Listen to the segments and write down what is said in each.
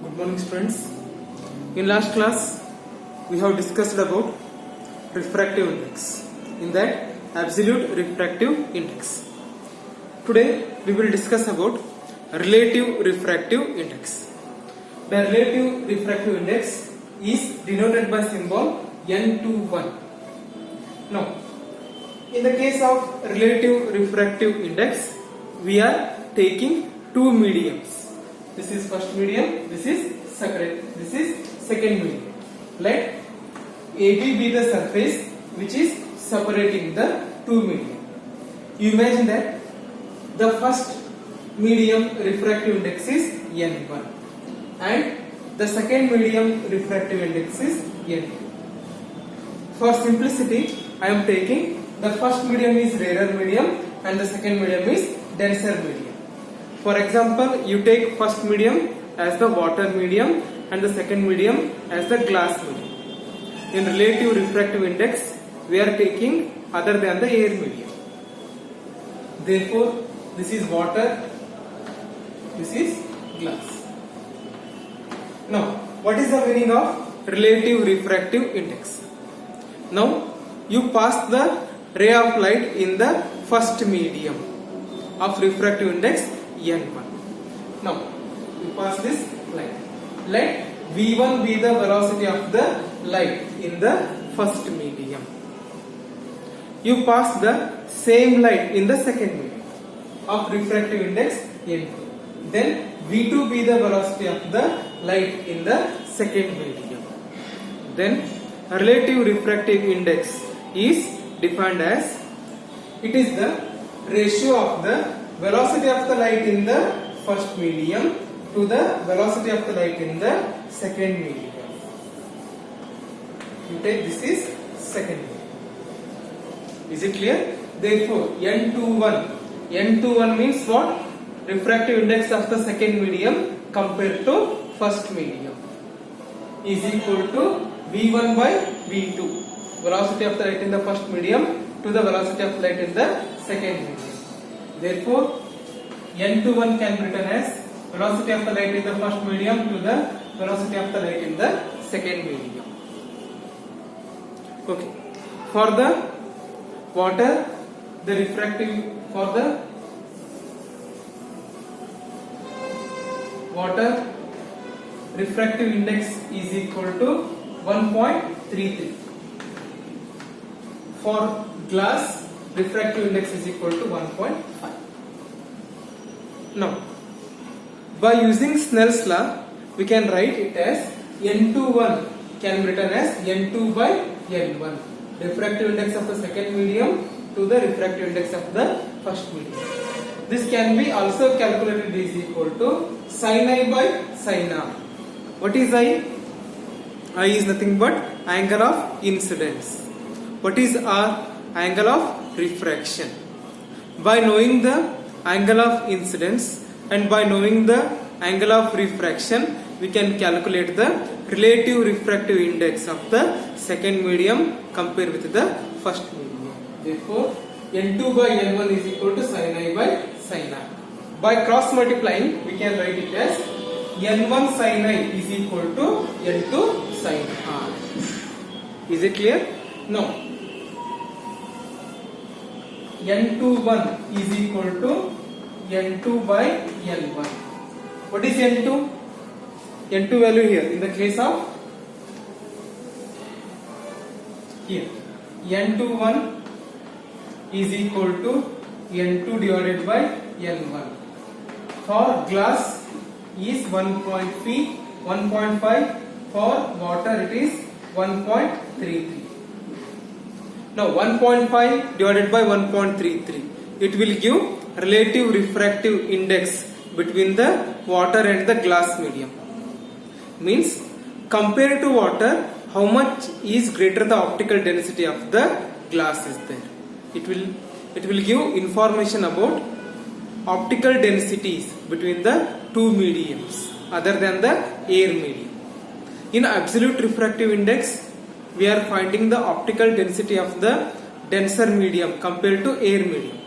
Good morning students. In last class we have discussed about refractive index. In that absolute refractive index. Today we will discuss about relative refractive index. The relative refractive index is denoted by symbol N21. Now in the case of relative refractive index we are taking two mediums. This is first medium, this is second medium. Let AB be the surface which is separating the two medium. You imagine that the first medium refractive index is N1 and the second medium refractive index is N2. For simplicity, I am taking the first medium is rarer medium and the second medium is denser medium. For example, you take first medium as the water medium and the second medium as the glass medium. In relative refractive index, we are taking other than the air medium. Therefore, this is water, this is glass. Now, what is the meaning of relative refractive index? Now, you pass the ray of light in the first medium of refractive index N1. Now, you pass this light. Let V1 be the velocity of the light in the first medium. You pass the same light in the second medium of refractive index N2. Then V2 be the velocity of the light in the second medium. Then relative refractive index is defined as it is the ratio of the velocity of the light in the first medium to the velocity of the light in the second medium. You take this is second medium. Is it clear? Therefore, N21 means what? Refractive index of the second medium compared to first medium is equal to V1 by V2. Velocity of the light in the first medium to the velocity of light in the second medium. Therefore, N21 can be written as velocity of the light in the first medium to the velocity of the light in the second medium. Okay. For the water, the refractive for the water refractive index is equal to 1.33. For glass, refractive index is equal to 1.5. Now, by using Snell's law, we can write it as N21 can be written as N2 by N1. Refractive index of the second medium to the refractive index of the first medium. This can be also calculated is equal to sin I by sin R. What is I? I is nothing but angle of incidence. What is R? Angle of refraction. By knowing the angle of incidence and by knowing the angle of refraction, we can calculate the relative refractive index of the second medium compared with the first medium. Therefore, N2 by N1 is equal to sin I by sin R. By cross multiplying, we can write it as N1 sin I is equal to N2 sin R. Is it clear? No. N21 is equal to N2 by N1. What is N2? N2 value here in the case of here. N21 is equal to N2 divided by N1. For glass is 1.5. For water it is 1.33. Now 1.5 divided by 1.33. It will give relative refractive index between the water and the glass medium. Means compared to water, how much is greater the optical density of the glass is there. It will give information about optical densities between the two mediums other than the air medium. In absolute refractive index, we are finding the optical density of the denser medium compared to air medium.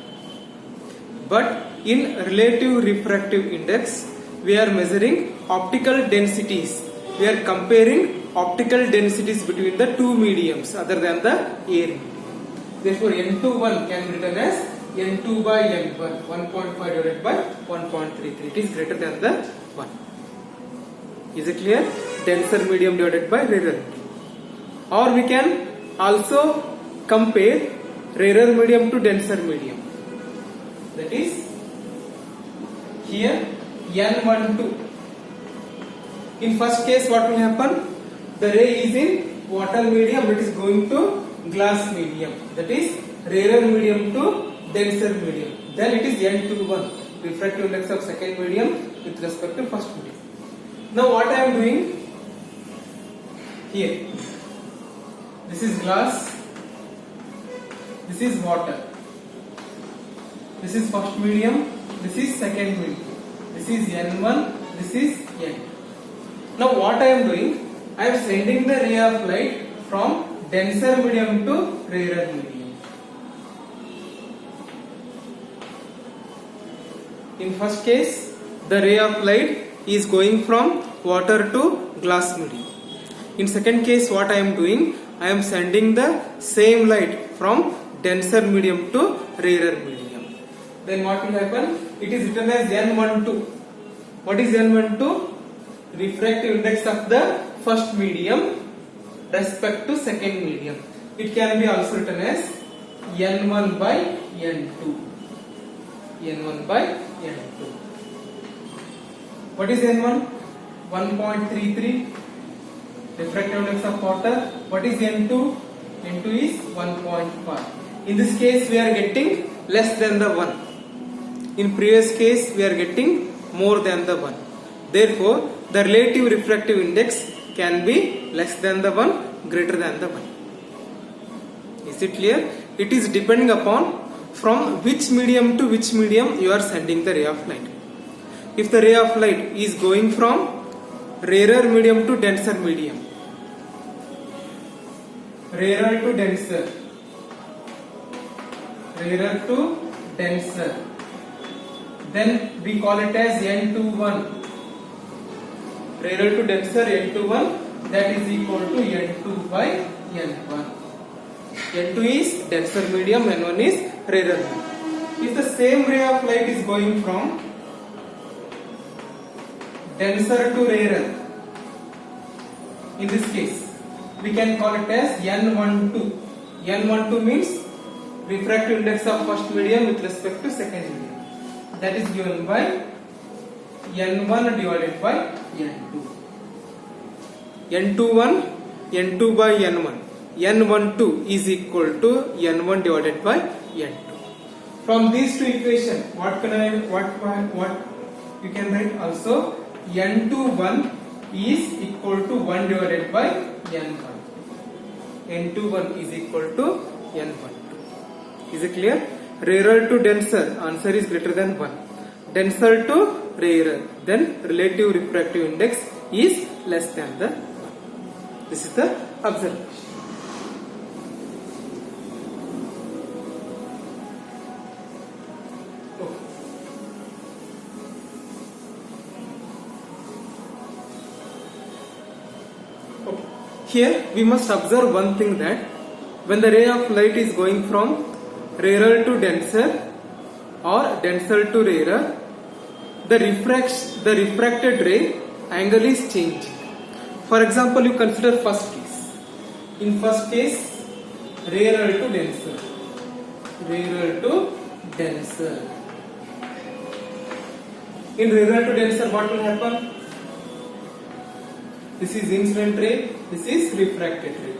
But in relative refractive index, we are measuring optical densities. We are comparing optical densities between the two mediums other than the air. Therefore, N21 can be written as N2 by N1, 1.5 divided by 1.33. It is greater than the 1. Is it clear? Denser medium divided by rarer medium. Or we can also compare rarer medium to denser medium. That is, here N12. In first case, what will happen? The ray is in water medium, it is going to glass medium. That is rarer medium to denser medium. Then it is N21, refractive index of second medium with respect to first medium. Now what I am doing here? This is glass, this is water, this is first medium, this is second medium, this is N1, this is N2. Now what I am doing? I am sending the ray of light from denser medium to rarer medium. In first case, the ray of light is going from water to glass medium. In second case, what I am doing? I am sending the same light from denser medium to rarer medium. Then what will happen? It is written as N12. What is N12? Refractive index of the first medium respect to second medium. It can be also written as N1 by N2. N1 by N2. What is N1? 1.33. Refractive index of water. What is N2? N2 is 1.5. In this case, we are getting less than the 1. In previous case, we are getting more than the 1. Therefore, the relative refractive index can be less than the 1, greater than the 1. Is it clear? It is depending upon from which medium to which medium you are sending the ray of light. If the ray of light is going from rarer medium to denser medium, rarer to denser, rarer to denser, then we call it as N21. Rarer to denser N21, that is equal to N2 by N1. N2 is denser medium, N1 is rarer medium. If the same ray of light is going from denser to rarer, in this case, we can call it as N12. N12 means refractive index of first medium with respect to second medium. That is given by N1 divided by N2. N21, N2 by N1. N12 is equal to N1 divided by N2. From these two equations, what you can write also? N21 is equal to 1 divided by N1. N21 is equal to N12. Is it clear? Rarer to denser, answer is greater than 1. Denser to rarer, then relative refractive index is less than the 1. This is the observation. Here we must observe one thing, that when the ray of light is going from rarer to denser or denser to rarer, the refracted ray angle is changing. For example, you consider first case. In first case, rarer to denser, rarer to denser. In rarer to denser, what will happen? This is incident ray, this is refracted ray.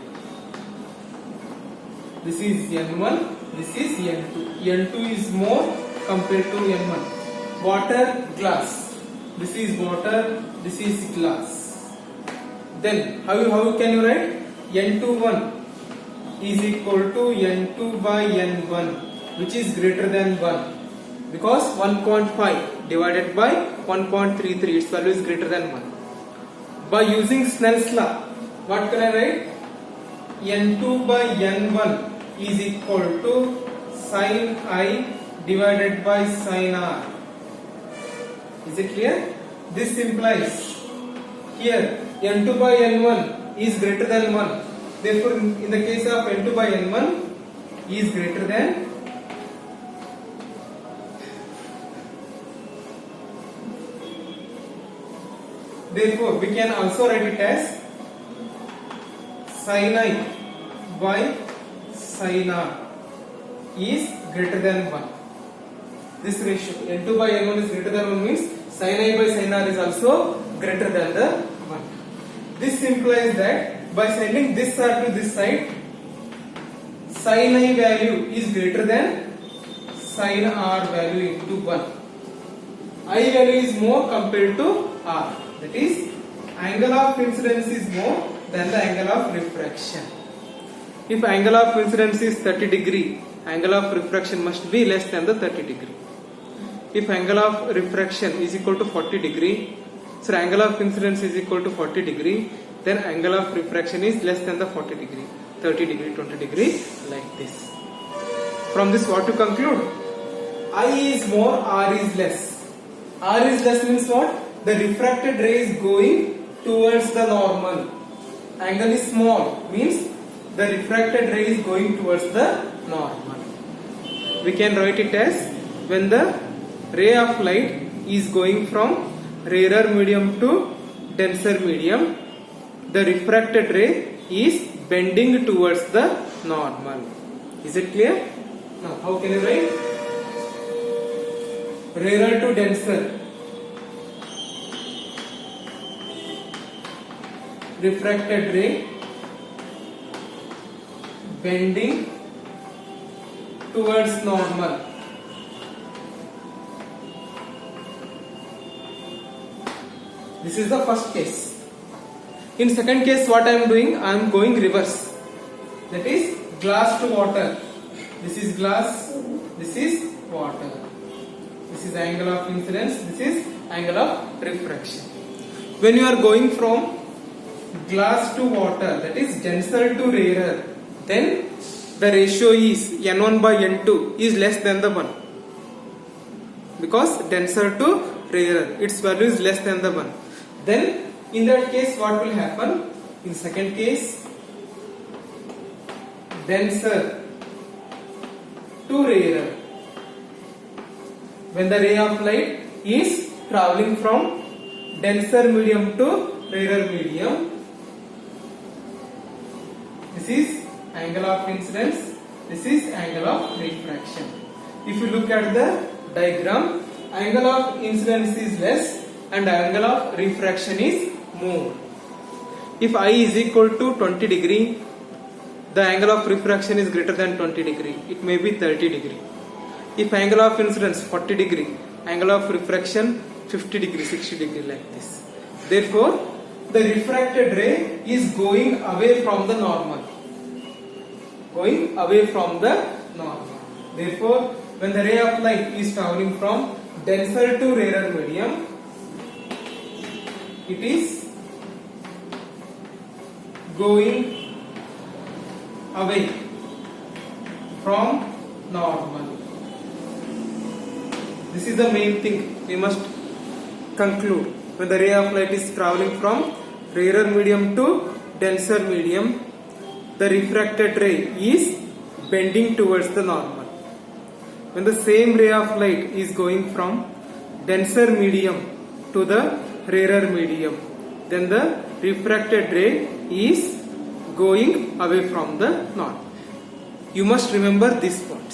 This is N1, this is N2. N2 is more compared to N1. Water, glass. This is water, this is glass. Then how can you write? N21 is equal to N2 by N1, which is greater than 1. Because 1.5 divided by 1.33, its value is greater than 1. By using Snell's law, what can I write? N2 by N1 is equal to sin I divided by sin R. Is it clear? this implies here n2 by n1 is greater than 1. Therefore, in the case of n2 by n1 is greater than therefore we can also write it as sin I by sin R is greater than 1. This ratio n2 by n1 is greater than 1 means sin I by sin R is also greater than the 1. This implies that by sending this R to this side, sin I value is greater than sin R value into 1. I value is more compared to R. That is, angle of incidence is more than the angle of refraction. If angle of incidence is 30 degree, angle of refraction must be less than the 30 degree. If angle of refraction is equal to 40 degree, so angle of incidence is equal to 40 degree, then angle of refraction is less than the 40 degree, 30 degree, 20 degree, like this. From this what to conclude? I is more, R is less. R is less means what? The refracted ray is going towards the normal. Angle is small means the refracted ray is going towards the normal. We can write it as when the ray of light is going from rarer medium to denser medium, the refracted ray is bending towards the normal. Is it clear? Now how can I write? Rarer to denser. Refracted ray bending towards normal. This is the first case. In second case, what I am doing? I am going reverse. That is glass to water. This is glass. This is water. This is angle of incidence. This is angle of refraction. When you are going from glass to water, that is denser to rarer, then the ratio is n1 by n2 is less than the 1, because denser to rarer, its value is less than the 1. Then in that case what will happen? In second case, denser to rarer, when the ray of light is traveling from denser medium to rarer medium, this is angle of incidence, this is angle of refraction. If you look at the diagram, angle of incidence is less and angle of refraction is more. If I is equal to 20 degree, the angle of refraction is greater than 20 degree, it may be 30 degree. If angle of incidence 40 degree, angle of refraction 50 degree, 60 degree, like this. Therefore, the refracted ray is going away from the normal. Going away from the normal. Therefore, when the ray of light is traveling from denser to rarer medium, it is going away from normal. This is the main thing we must conclude. When the ray of light is traveling from rarer medium to denser medium, the refracted ray is bending towards the normal. When the same ray of light is going from denser medium to the rarer medium, then the refracted ray is going away from the normal. You must remember this one.